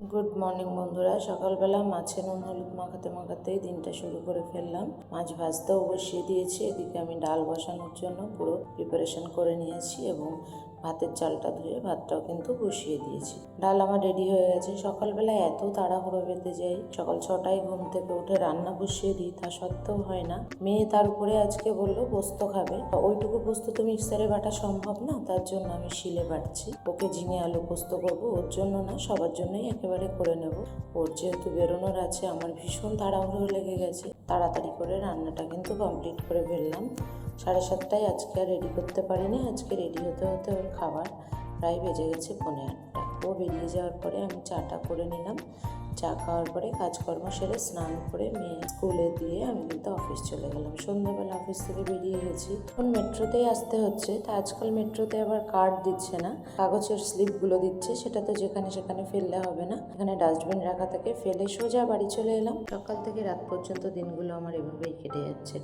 Good morning বন্ধুরা। সকালবেলা মাছে নুন হলুদ মাখাতে মাখাতেই দিনটা শুরু করে ফেললাম। মাছ ভাজতেও বসিয়ে দিয়েছি। এদিকে আমি ডাল বসানোর জন্য পুরো প্রিপারেশন করে নিয়েছি এবং ভাতের চালটা ধুয়ে ভাতটাও কিন্তু বসিয়ে দিয়েছি। ডাল আমার রেডি হয়ে গেছে। সকালবেলা এত তাড়াহুড়ো পেতে যাই, সকাল 6টায় ঘুম থেকে উঠে রান্না বসিয়ে দিই, তা সত্ত্বেও হয় না। মেয়ে তার উপরে আজকে বললো পোস্ত খাবে, ওইটুকু পোস্ত তো মিক্সারে বাটা সম্ভব না, তার জন্য আমি শিলে বাটছি। ওকে ঝিঙে আলু পোস্ত করবো, ওর জন্য না সবার জন্যই একেবারে করে নেব। ওর যেহেতু বেরোনোর আছে, আমার ভীষণ তাড়াহুড়ো লেগে গেছে। তাড়াতাড়ি করে রান্নাটা কিন্তু কমপ্লিট করে ফেললাম। 7:30টায় আজকে আর রেডি করতে পারিনি। আজকে রেডি হতে হতে ওর খাবার প্রায় বেজে গেছে 7:45। ও বেরিয়ে যাওয়ার পরে আমি চাটা করে নিলাম। চা খাওয়ার পরে কাজকর্ম সেরে স্নান করে মেয়ে স্কুলে দিয়ে আমি কিন্তু অফিস চলে গেলাম। সন্ধ্যাবেলা অফিস থেকে বেরিয়ে গেছি। এখন মেট্রোতেই আসতে হচ্ছে। তা আজকাল মেট্রোতে আবার কার্ড দিচ্ছে না, কাগজের স্লিপগুলো দিচ্ছে। সেটা তো যেখানে সেখানে ফেললে হবে না, এখানে ডাস্টবিন রাখা থেকে ফেলে সোজা বাড়ি চলে এলাম। সকাল থেকে রাত পর্যন্ত দিনগুলো আমার এভাবেই কেটে যাচ্ছে।